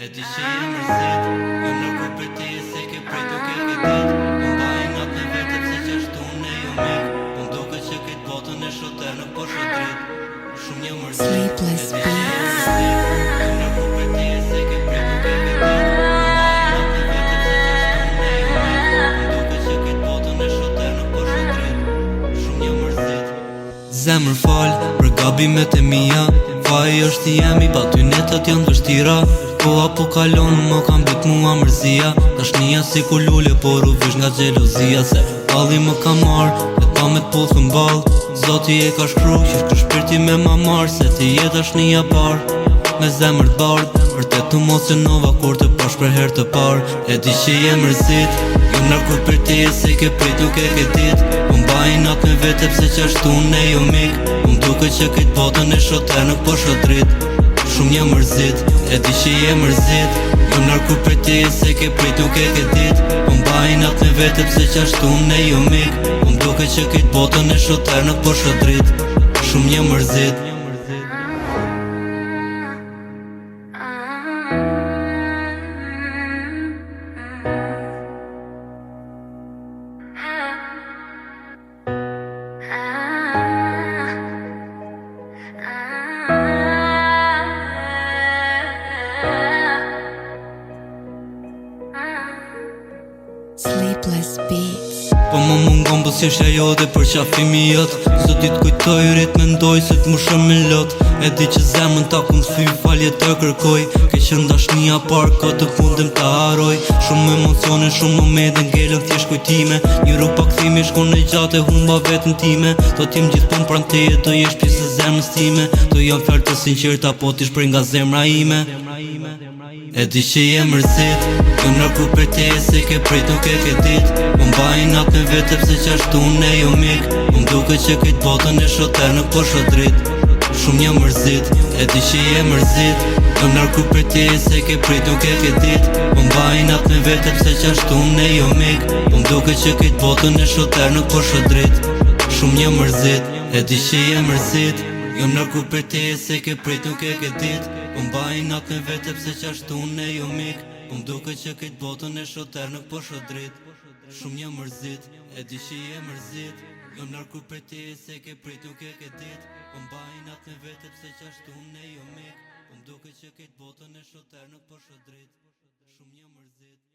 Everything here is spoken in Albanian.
E di që je mërzit, jo nërkur për ti e se ke prej duke këtë dit. Po mbaj natë në vete pse që ashtu ne jo mik. Po mduke që këtë botën e shoter nuk po shot drit. Shumë një mërzit, e di që je mërzit, jo nërkur për ti e se ke prej duke këtë dit. Po mbaj natë në vete pse që ashtu ne jo mik. Po mduke që këtë botën e shoter nuk po shot drit. Shumë një mërzit. Zemër fal për gabimet e mia, faji është i jemi, pa ty netat janë vështira. Po apo kalon, më kam bit mua mërzia. Dashnia si ku lule, por u vysh nga gjelozia. Se palli më ka marrë, e pa me t'pullë mball. Zoti e ka shkru, që shkru shpirti me ma marrë. Se ti je dashnia parë, me zemër t'bardh. Vërtet të emocionova kur të pash për her të parë. E di që je mërzit, jo nërkur për ti e se ke prit duke këtë dit. Po mbaj natë me vete pse që ashtu ne jo mik. Po mduke që këtë botën e shoter nuk po shot drit. Shumë një mërzit, e di që je mërzit, jo nërkur për ti e se ke prit duke këtë dit. Po mbaj natë me vete pse që ashtu ne jo mik. Po mduke që këtë botën e shoter nuk po shot drit. Shumë një mërzit. Sleepless Beats. Po më mungon po si është ajo dhe për qafimi jot. Sot dit kujtoj, rrit mendoj se t'mushëm me lot. E di që zemën ta kun thy, falje të kërkoj. Ke qenë dashnia parë, ko të fundem të haroj. Shumë emocione, shumë momente ngellën thjesht kujtime. Një rrugë pa kthimi, shkon në gjatë e humba vetën time. Do t'jem gjithmonë pranë teje, do jesh pjesë e zemrës time. Do jam fjalë të sinqerta, po t'i shpreh nga zemra ime. E di që je mërzit, jo nërkur për ti e se ke prit duke këtë dit. Po mbaj natë me vete pse që ashtu ne jo mik. Po mduke që këtë botën e shoter nuk po shot drit. Shumë një mërzit, e di që je mërzit, jo nërkur për ti e se ke prit duke këtë dit. Po mbaj natë me vete pse që ashtu ne jo mik. Po mduke që këtë botën e shoter nuk po shot drit. Shumë një mërzit, e di që je mërzit, jo nërkur për ti e se ke prit duke këtë dit. Po mbaj natë me vete pse që ashtu ne jo mik. Po mduke që këtë botën e shoter nuk po shot drit. Shumë një mërzit, e di që je mërzit, jo nërkur për ti e se ke prit duke këtë dit. Po mbaj natë me vete pse që ashtu ne jo mik. Po mduke që këtë botën e shoter nuk po shot drit. Shumë një mërzit.